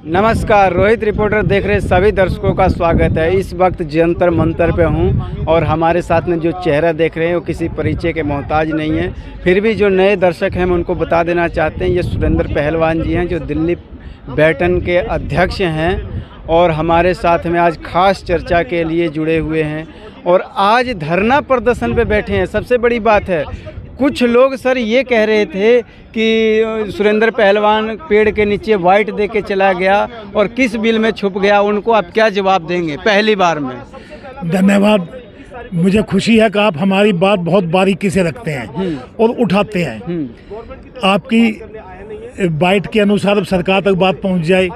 नमस्कार, रोहित रिपोर्टर देख रहे सभी दर्शकों का स्वागत है। इस वक्त जंतर मंतर पे हूँ और हमारे साथ में जो चेहरा देख रहे हैं वो किसी परिचय के मोहताज नहीं है। फिर भी जो नए दर्शक हैं मैं उनको बता देना चाहते हैं, ये सुरेंद्र पहलवान जी हैं जो दिल्ली बैटन के अध्यक्ष हैं और हमारे साथ में आज खास चर्चा के लिए जुड़े हुए हैं और आज धरना प्रदर्शन पे बैठे हैं। सबसे बड़ी बात है, कुछ लोग सर ये कह रहे थे कि सुरेंद्र पहलवान पेड़ के नीचे वाइट दे के चला गया और किस बिल में छुप गया, उनको आप क्या जवाब देंगे पहली बार में? धन्यवाद। मुझे खुशी है कि आप हमारी बात बहुत बारीकी से रखते हैं और उठाते हैं। आपकी बाइट के अनुसार अब सरकार तक बात पहुंच जाए।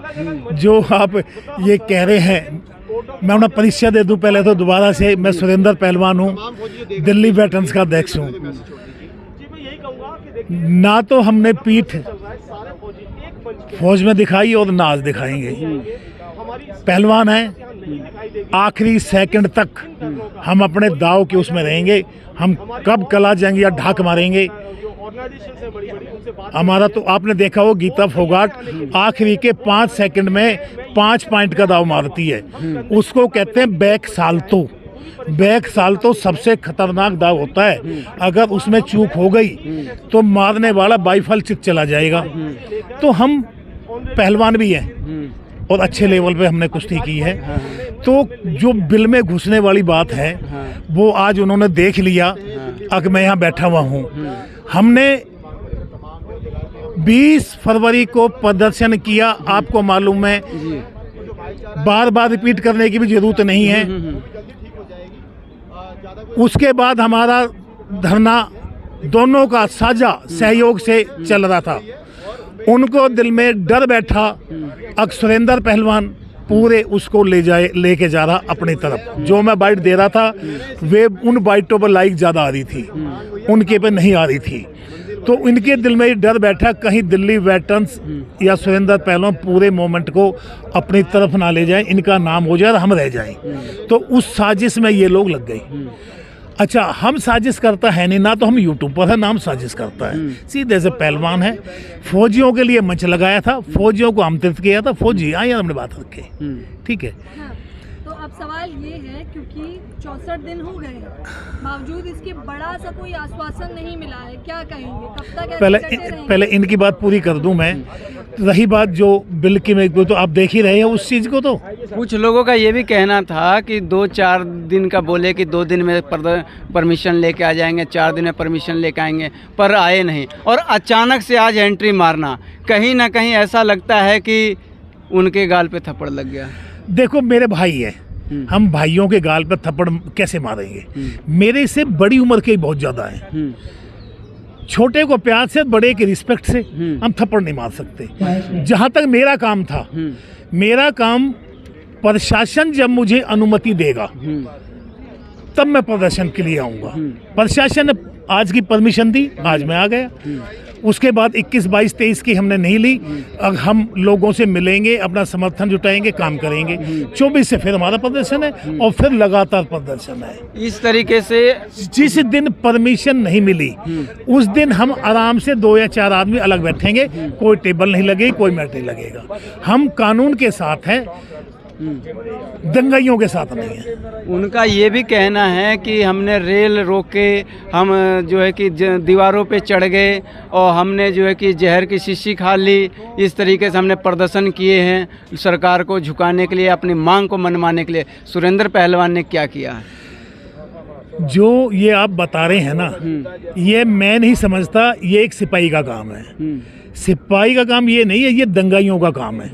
जो आप ये कह रहे हैं, मैं अपना परिचय दे दूं पहले तो दोबारा से। मैं सुरेंद्र पहलवान हूं, दिल्ली वेटरन्स का अध्यक्ष हूं। ना तो हमने पीठ फौज में दिखाई और ना आज दिखाएंगे। पहलवान है, आखिरी सेकंड तक हम अपने दाव के उसमें रहेंगे। हम कब कला जाएंगे या ढाक मारेंगे हमारा तो आपने देखा हो, गीता फोगाट आखिरी के 5 सेकंड में 5 पॉइंट का दाव मारती है। उसको कहते हैं बैक साल्तो। बैक साल्तो सबसे खतरनाक दाव होता है। अगर उसमें चूक हो गई तो मारने वाला बाईफल चित चला जाएगा। तो हम पहलवान भी हैं और अच्छे लेवल पे हमने कुश्ती की है। तो जो बिल में घुसने वाली बात है वो आज उन्होंने देख लिया। अगर मैं यहाँ बैठा हुआ हूँ, हमने 20 फरवरी को प्रदर्शन किया। आपको मालूम है, बार बार रिपीट करने की भी जरूरत नहीं है। उसके बाद हमारा धरना दोनों का साझा सहयोग से चल रहा था। उनको दिल में डर बैठा, अब सुरेंद्र पहलवान पूरे उसको लेके जा रहा अपनी तरफ। जो मैं बाइट दे रहा था वे उन बाइटों पर लाइक ज़्यादा आ रही थी, उनके पे नहीं आ रही थी। तो इनके दिल में डर बैठा कहीं दिल्ली वेटरन्स या सुरेंद्र पहलवान पूरे मोमेंट को अपनी तरफ ना ले जाए, इनका नाम हो जाए और हम रह जाएं। तो उस साजिश में ये लोग लग गए। अच्छा, हम साजिश करता है नहीं, ना तो हम यूट्यूब पर है, नाम साजिश करता है। सीधे से पहलवान है। फौजियों के लिए मंच लगाया था, फौजियों को आमंत्रित किया था, फौजी आए, हमने बात रखे। ठीक है। हाँ, तो अब सवाल ये है, क्योंकि 64 दिन हो गए हैं, बावजूद इसके बड़ा सा कोई आश्वासन नहीं मिला है, क्या कहेंगे? कब तक पहले इनकी बात पूरी कर दूं मैं। रही बात जो बिल की में, तो आप देख ही रहे हैं उस चीज़ को। तो कुछ लोगों का ये भी कहना था कि 2-4 दिन का बोले कि 2 दिन में परमिशन लेके आ जाएंगे, 4 दिन में परमिशन लेके आएंगे, पर आए नहीं और अचानक से आज एंट्री मारना, कहीं ना कहीं ऐसा लगता है कि उनके गाल पे थप्पड़ लग गया। देखो, मेरे भाई है, हम भाइयों के गाल पे थप्पड़ कैसे मारेंगे? मेरे से बड़ी उम्र के बहुत ज़्यादा है। छोटे को प्यार से, बड़े की रिस्पेक्ट से हम थप्पड़ नहीं मार सकते। जहाँ तक मेरा काम था, मेरा काम प्रशासन जब मुझे अनुमति देगा तब मैं प्रदर्शन के लिए आऊँगा। प्रशासन ने आज की परमिशन दी, आज मैं आ गया। उसके बाद 21, 22, 23 की हमने नहीं ली। अब हम लोगों से मिलेंगे, अपना समर्थन जुटाएंगे, काम करेंगे। 24 से फिर हमारा प्रदर्शन है और फिर लगातार प्रदर्शन है। इस तरीके से जिस दिन परमिशन नहीं मिली उस दिन हम आराम से 2 या 4 आदमी अलग बैठेंगे। कोई टेबल नहीं लगेगी, कोई मैट नहीं लगेगा। हम कानून के साथ हैं, दंगाइयों के साथ नहीं है। उनका ये भी कहना है कि हमने रेल रोके, हम जो है कि दीवारों पे चढ़ गए और हमने जो है कि जहर की शीशी खा ली। इस तरीके से हमने प्रदर्शन किए हैं सरकार को झुकाने के लिए, अपनी मांग को मनवाने के लिए। सुरेंद्र पहलवान ने क्या किया है? जो ये आप बता रहे हैं ना, ये मैं नहीं समझता ये एक सिपाही का काम है। सिपाही का काम ये नहीं है, ये दंगाइयों का काम है।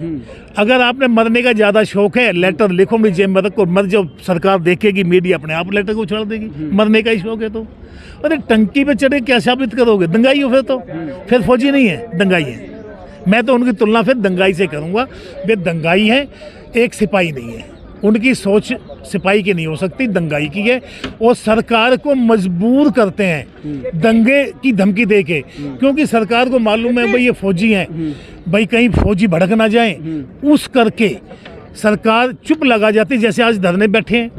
अगर आपने मरने का ज़्यादा शौक है, लेटर लिखो, मुझे जेल में को मर जाओ, सरकार देखेगी, मीडिया अपने आप लेटर को छोड़ देगी। मरने का ही शौक है तो अरे टंकी पे चढ़े क्या साबित करोगे? दंगाई हो फिर फौजी नहीं है, दंगाई है। मैं तो उनकी तुलना फिर दंगाई से करूँगा। वे दंगाई है, एक सिपाही नहीं है। उनकी सोच सिपाही की नहीं हो सकती, दंगाई की है। और सरकार को मजबूर करते हैं दंगे की धमकी देके, क्योंकि सरकार को मालूम है भाई ये फौजी हैं, भाई कहीं फौजी भड़क ना जाएं। उस करके सरकार चुप लगा जाती। जैसे आज धरने बैठे हैं,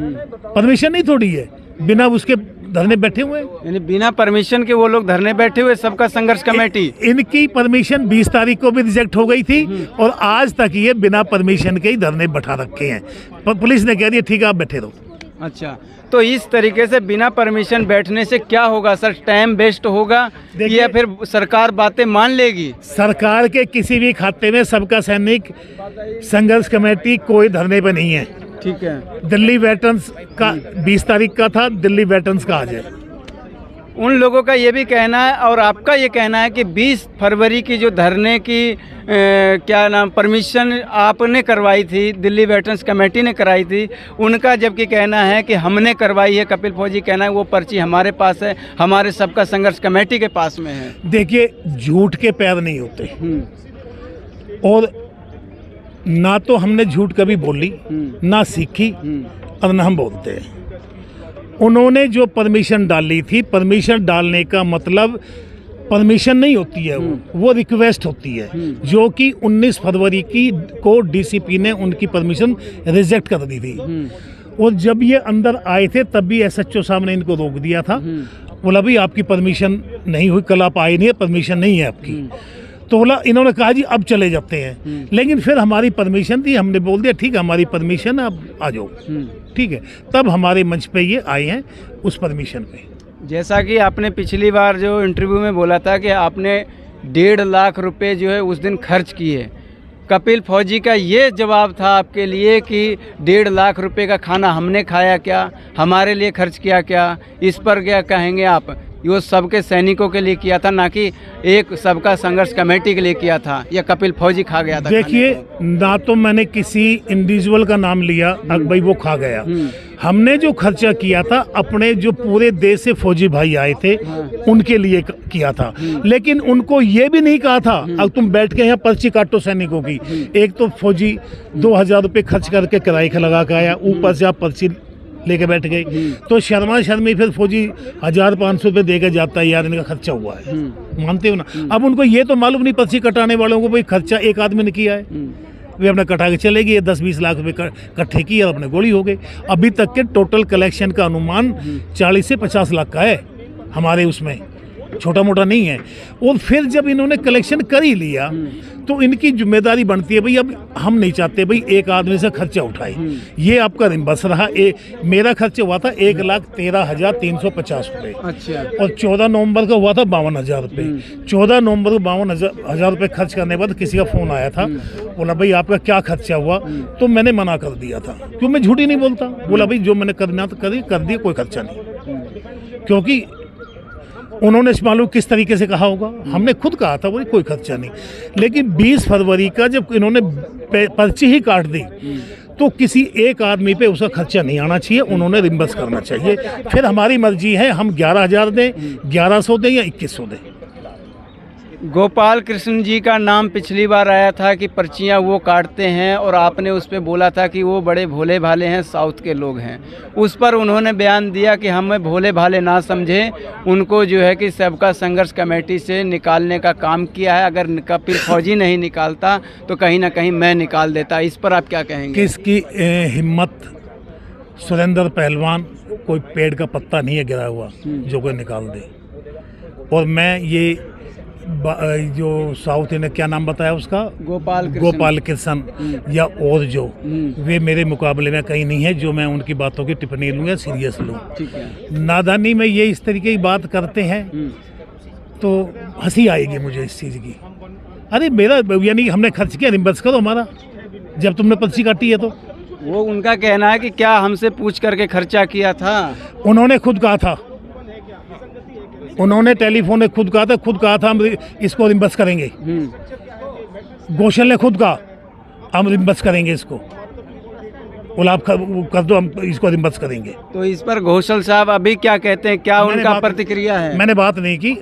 परमिशन नहीं थोड़ी है, बिना उसके धरने बैठे हुए हैं। यानी बिना परमिशन के वो लोग धरने बैठे हुए, सबका संघर्ष कमेटी। इनकी परमिशन 20 तारीख को भी रिजेक्ट हो गई थी और आज तक ये बिना परमिशन के ही धरने बैठा रखे हैं। पुलिस ने कह दिया ठीक है आप बैठे रहो। अच्छा, तो इस तरीके से बिना परमिशन बैठने से क्या होगा सर? टाइम वेस्ट होगा या फिर सरकार बातें मान लेगी? सरकार के किसी भी खाते में सबका सैनिक संघर्ष कमेटी कोई धरने पे नहीं है। ठीक है, दिल्ली वेटरन्स का 20 तारीख का था, दिल्ली वेटरन्स का आज है। उन लोगों का ये भी कहना है और आपका ये कहना है कि 20 फरवरी की जो धरने की क्या नाम परमिशन आपने करवाई थी, दिल्ली वेटरन्स कमेटी ने कराई थी, उनका जबकि कहना है कि हमने करवाई है। कपिल फौजी कहना है वो पर्ची हमारे पास है, हमारे सबका संघर्ष कमेटी के पास में है। देखिए, झूठ के पैर नहीं होते और ना तो हमने झूठ कभी बोली, ना सीखी और ना हम बोलते हैं। उन्होंने जो परमिशन डाली थी, परमिशन डालने का मतलब परमिशन नहीं होती है, वो रिक्वेस्ट होती है, जो कि 19 फरवरी की को डीसीपी ने उनकी परमिशन रिजेक्ट कर दी थी। और जब ये अंदर आए थे तब भी एसएचओ साहब ने इनको रोक दिया था, बोला भाई आपकी परमिशन नहीं हुई, कल आप आए नहीं है, परमिशन नहीं है आपकी। तो बोला, इन्होंने कहा जी अब चले जाते हैं, लेकिन फिर हमारी परमिशन थी, हमने बोल दिया ठीक है हमारी परमिशन है, अब आ जाओ। ठीक है, तब हमारे मंच पे ये आए हैं उस परमिशन पे। जैसा कि आपने पिछली बार जो इंटरव्यू में बोला था कि आपने 1.5 लाख रुपए जो है उस दिन खर्च किए, कपिल फौजी का ये जवाब था आपके लिए कि 1.5 लाख रुपए का खाना हमने खाया क्या, हमारे लिए खर्च किया क्या? इस पर क्या कहेंगे आप? ये सबके सैनिकों के लिए किया था, ना कि एक सबका संघर्ष कमेटी के लिए किया था, या कपिल फौजी खा गया था? देखिए, ना तो मैंने किसी इंडिविजुअल का नाम लिया भाई वो खा गया। हमने जो खर्चा किया था अपने जो पूरे देश से फौजी भाई आए थे उनके लिए किया था, लेकिन उनको ये भी नहीं कहा था अब तुम बैठ के यहाँ पर्ची काटो सैनिकों की। एक तो फौजी 2000 रुपये खर्च करके किराए का लगा के आया, ऊपर से आप पर्ची लेके बैठ गए, तो शर्मा शर्मी फिर फौजी 1500 रुपये दे के जाता है, यार इनका खर्चा हुआ है, मानते हो ना? अब उनको ये तो मालूम नहीं पर्ची कटाने वालों को भाई खर्चा एक आदमी ने किया है, वे अपना कटा के चले गए, 10-20 लाख रुपए इकट्ठे किए और अपने गोली हो गए। अभी तक के टोटल कलेक्शन का अनुमान 40 से 50 लाख का है हमारे उसमें, छोटा मोटा नहीं है। और फिर जब इन्होंने कलेक्शन कर ही लिया तो इनकी जिम्मेदारी बनती है भाई अब हम नहीं चाहते भाई एक आदमी से खर्चा उठाए, ये आपका रिम्बर्स रहा। मेरा खर्चा हुआ था 1,13,350 रुपये। अच्छा। और 14 नवंबर का हुआ था 52,000 रुपये। 14 नवंबर को 52,000 रुपये खर्च करने के बाद किसी का फ़ोन आया था, बोला भाई आपका क्या खर्चा हुआ, तो मैंने मना कर दिया था, क्यों मैं झूठी नहीं बोलता। बोला भाई जो मैंने करना तो कर दिया, कोई खर्चा नहीं, क्योंकि उन्होंने मालूम किस तरीके से कहा होगा, हमने खुद कहा था बोले कोई खर्चा नहीं। लेकिन 20 फरवरी का जब इन्होंने पर्ची ही काट दी तो किसी एक आदमी पे उसका खर्चा नहीं आना चाहिए, उन्होंने रिम्बर्स करना चाहिए। फिर हमारी मर्जी है, हम 11,000 दें, 1100 दें या 2100 दें। गोपाल कृष्ण जी का नाम पिछली बार आया था कि पर्चियाँ वो काटते हैं और आपने उस पर बोला था कि वो बड़े भोले भाले हैं, साउथ के लोग हैं। उस पर उन्होंने बयान दिया कि हमें भोले भाले ना समझें, उनको जो है कि सबका संघर्ष कमेटी से निकालने का काम किया है, अगर कपिल फौजी नहीं निकालता तो कहीं ना कहीं मैं निकाल देता। इस पर आप क्या कहेंगे? किसकी हिम्मत, सुरेंद्र पहलवान कोई पेड़ का पत्ता नहीं है गिरा हुआ जो कोई निकाल दे। और मैं ये जो साउथ ने क्या नाम बताया उसका, गोपाल कृष्ण या और जो वे मेरे मुकाबले में कहीं नहीं है जो मैं उनकी बातों की टिप्पणी लूँ या सीरियस लूँ। नादानी में ये इस तरीके की बात करते हैं तो हंसी आएगी मुझे इस चीज़ की। अरे मेरा यानी हमने खर्च किया, रिम्बर्स करो हमारा, जब तुमने पर्ची काटी है तो। वो उनका कहना है कि क्या हमसे पूछ करके खर्चा किया था? उन्होंने खुद कहा था, उन्होंने टेलीफोन में खुद कहा था हम इसको रिम्बर्स करेंगे। घोषल ने खुद कहा हम रिम्बर्स करेंगे इसको, बोला आप कर दो, हम इसको रिम्बर्स करेंगे। तो इस पर घोषल साहब अभी क्या कहते हैं, क्या उनका प्रतिक्रिया है? मैंने बात नहीं की,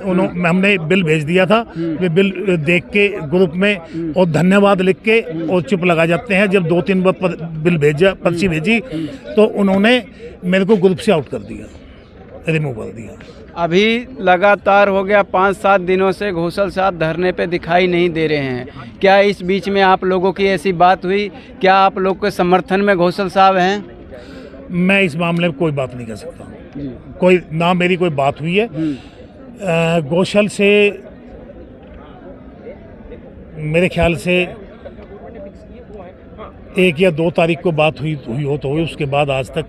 हमने बिल भेज दिया था, वे बिल देख के ग्रुप में और धन्यवाद लिख के और चुप लगा जाते हैं। जब 2-3 बार बिल भेजा, पर्ची भेजी तो उन्होंने मेरे को ग्रुप से आउट कर दिया, रिमूव कर दिया। अभी लगातार हो गया 5-7 दिनों से घोषल साहब धरने पे दिखाई नहीं दे रहे हैं। क्या इस बीच में आप लोगों की ऐसी बात हुई, क्या आप लोग के समर्थन में घोषल साहब हैं? मैं इस मामले में कोई बात नहीं कर सकता। कोई ना मेरी कोई बात हुई है। गोशल से मेरे ख्याल से 1 या 2 तारीख को बात हुई हो तो हुई, उसके बाद आज तक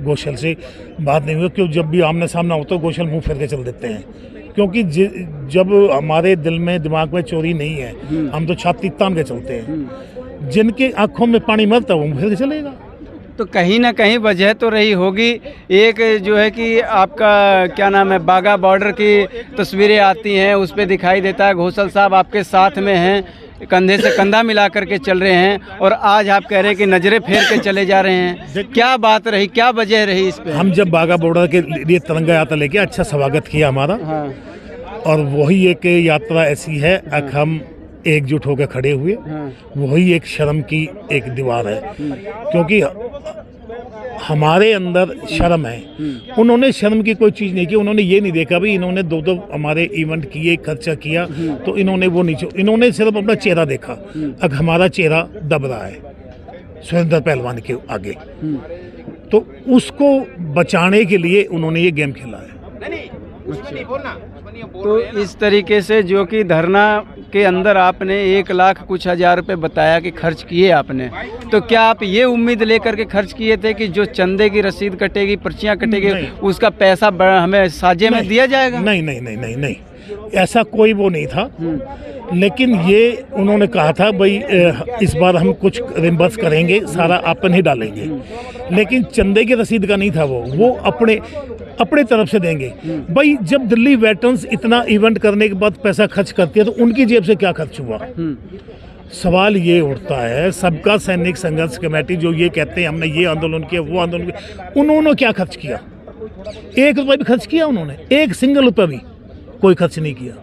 गोशल से बात नहीं हुई। क्यों, जब भी आमने सामना होता है गोशल मुंह फेर के चल देते हैं, क्योंकि जब हमारे दिल में दिमाग में चोरी नहीं है, हम तो छाती तान के चलते हैं। जिनके आंखों में पानी मरता है वो मुंह फेर के चलेगा। तो कहीं ना कहीं वजह तो रही होगी। एक जो है कि आपका क्या नाम है, बागा बॉर्डर की तस्वीरें आती हैं, उस पर दिखाई देता है घोषल साहब आपके साथ में हैं, कंधे से कंधा मिला करके चल रहे हैं, और आज आप कह रहे हैं कि नजरें फेर के चले जा रहे हैं। क्या बात रही, क्या वजह रही इस पे? हम जब बागा बॉर्डर के लिए तिरंगा यात्रा लेके अच्छा स्वागत किया हमारा, हाँ। और वही एक यात्रा ऐसी है, अब हम एकजुट होकर खड़े हुए, वही एक शर्म की एक दीवार है, क्योंकि हमारे अंदर शर्म है। उन्होंने शर्म की कोई चीज़ नहीं की। उन्होंने ये नहीं देखा भी इन्होंने 2 हमारे इवेंट किए, खर्चा किया, तो इन्होंने वो नहीं, इन्होंने सिर्फ अपना चेहरा देखा। अब हमारा चेहरा दब रहा है सुरेंद्र पहलवान के आगे, तो उसको बचाने के लिए उन्होंने ये गेम खेला है। तो इस तरीके से जो कि धरना के अंदर आपने 1 लाख कुछ हजार रुपए बताया कि खर्च किए आपने, तो क्या आप ये उम्मीद लेकर के खर्च किए थे कि जो चंदे की रसीद कटेगी, पर्चियां कटेगी, उसका पैसा हमें साझे में दिया जाएगा? नहीं नहीं नहीं नहीं नहीं, ऐसा कोई वो नहीं था। लेकिन ये उन्होंने कहा था भाई इस बार हम कुछ रिम्बर्स करेंगे, सारा अपन ही डालेंगे, लेकिन चंदे की रसीद का नहीं था। वो अपने तरफ से देंगे। भाई जब दिल्ली वेटरन्स इतना इवेंट करने के बाद पैसा खर्च करती है तो उनकी जेब से क्या खर्च हुआ? सवाल ये उठता है, सबका सैनिक संघर्ष कमेटी जो ये कहते हैं हमने ये आंदोलन किया, वो आंदोलन किया, उन्होंने क्या खर्च किया? 1 रुपये भी खर्च किया उन्होंने? 1 सिंगल रुपये भी कोई खर्च नहीं किया।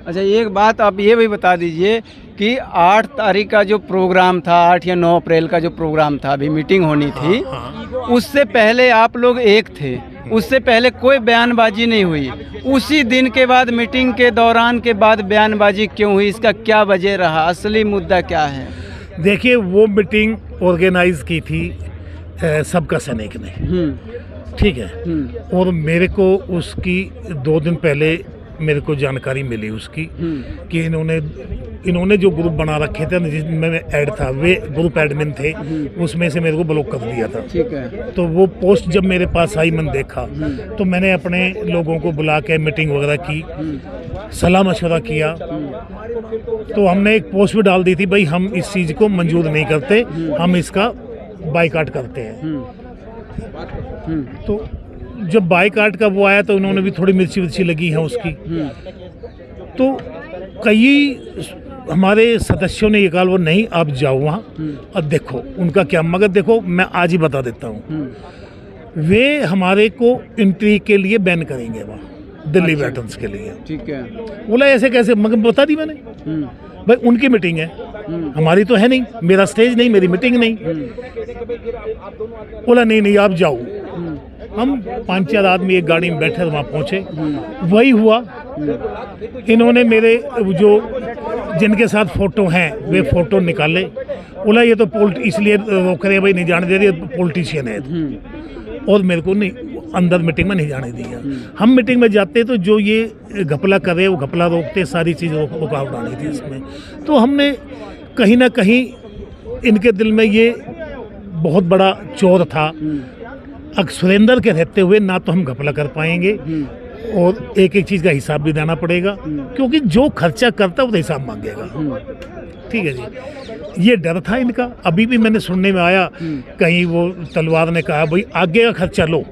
अच्छा, एक बात आप ये भी बता दीजिए कि 8 तारीख का जो प्रोग्राम था, 8 या 9 अप्रैल का जो प्रोग्राम था, अभी मीटिंग होनी थी, उससे पहले आप लोग एक थे, उससे पहले कोई बयानबाजी नहीं हुई। उसी दिन के बाद मीटिंग के दौरान के बाद बयानबाजी क्यों हुई? इसका क्या वजह रहा? असली मुद्दा क्या है? देखिए, वो मीटिंग ऑर्गेनाइज की थी सबका सैनिक ने, ठीक है, और मेरे को उसकी 2 दिन पहले मेरे को जानकारी मिली उसकी कि इन्होंने जो ग्रुप बना रखे थे जिसमें मैं ऐड था, वे ग्रुप एडमिन थे, उसमें से मेरे को ब्लॉक कर दिया था। ठीक है। तो वो पोस्ट जब मेरे पास आई, मैंने देखा, तो मैंने अपने लोगों को बुला के मीटिंग वगैरह की, सलाह मशवरा किया, तो हमने एक पोस्ट भी डाल दी थी, भाई हम इस चीज़ को मंजूर नहीं करते, हम इसका बाइकाट करते हैं। तो जब बाइकाट का वो आया तो उन्होंने भी थोड़ी मिर्ची विर्ची लगी है उसकी। तो कई हमारे सदस्यों ने ये कहा वो नहीं, आप जाओ वहाँ और देखो उनका क्या। मगर देखो, मैं आज ही बता देता हूँ, वे हमारे को एंट्री के लिए बैन करेंगे वहाँ दिल्ली वेटरन्स के लिए। ठीक है। बोला ऐसे कैसे? मगर बता दी मैंने, भाई उनकी मीटिंग है, हमारी तो है नहीं, मेरा स्टेज नहीं, मेरी मीटिंग नहीं। बोला नहीं आप जाओ। हम 5-4 आदमी एक गाड़ी में बैठे वहाँ पहुँचे, वही हुआ। इन्होंने मेरे जो जिनके साथ फ़ोटो हैं वे फ़ोटो निकाले। बोला ये तो इसलिए रोक रहे भाई, नहीं जाने दे रही, पॉलिटिशियन है, और मेरे को नहीं अंदर मीटिंग में नहीं जाने दिया। हम मीटिंग में जाते तो जो ये घपला कर रहे वो घपला रोकते, सारी चीज़ रुकावट आनी थी इसमें। तो हमने कहीं ना कहीं इनके दिल में ये बहुत बड़ा चोर था। सुरेंद्र के रहते हुए ना तो हम घपला कर पाएंगे, और एक चीज़ का हिसाब भी देना पड़ेगा, क्योंकि जो खर्चा करता है वो हिसाब मांगेगा। ठीक है जी, ये डर था इनका। अभी भी मैंने सुनने में आया कहीं वो तलवार ने कहा भाई आगे का खर्चा लो,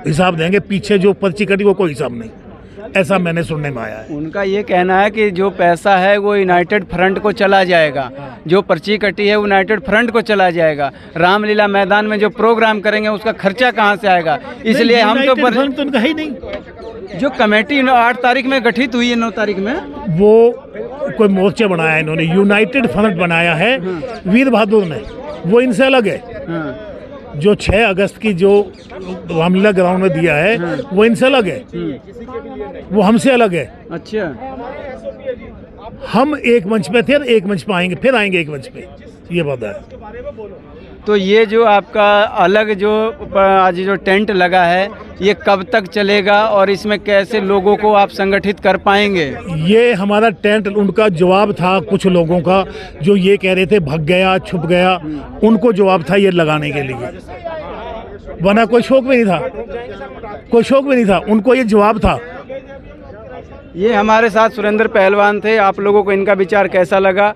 हिसाब देंगे, पीछे जो पर्ची कटी वो कोई हिसाब नहीं, ऐसा मैंने सुनने में आया है। उनका ये कहना है कि जो पैसा है वो यूनाइटेड फ्रंट को चला जाएगा, जो पर्ची कटी है वो यूनाइटेड फ्रंट को चला जाएगा। रामलीला मैदान में जो प्रोग्राम करेंगे उसका खर्चा कहाँ से आएगा? इसलिए हम तो उनका ही नहीं। जो कमेटी 8 तारीख में गठित हुई है, 9 तारीख में, वो कोई मोर्चा बनाया है इन्होंने, यूनाइटेड फ्रंट बनाया है वीर बहादुर ने, वो इनसे अलग है। जो 6 अगस्त की जो रामलीला ग्राउंड में दिया है वो इनसे अलग है, वो हमसे अलग है। अच्छा, हम एक मंच पे थे, एक मंच पे आएंगे, फिर आएंगे एक मंच पे। ये बात है। तो ये जो आपका अलग जो आज जो टेंट लगा है, ये कब तक चलेगा और इसमें कैसे लोगों को आप संगठित कर पाएंगे? ये हमारा टेंट, उनका जवाब था कुछ लोगों का जो ये कह रहे थे भग गया, छुप गया, उनको जवाब था ये लगाने के लिए, वरना कोई शौक भी नहीं था, कोई शौक भी नहीं था, उनको ये जवाब था। ये हमारे साथ सुरेंद्र पहलवान थे। आप लोगों को इनका विचार कैसा लगा?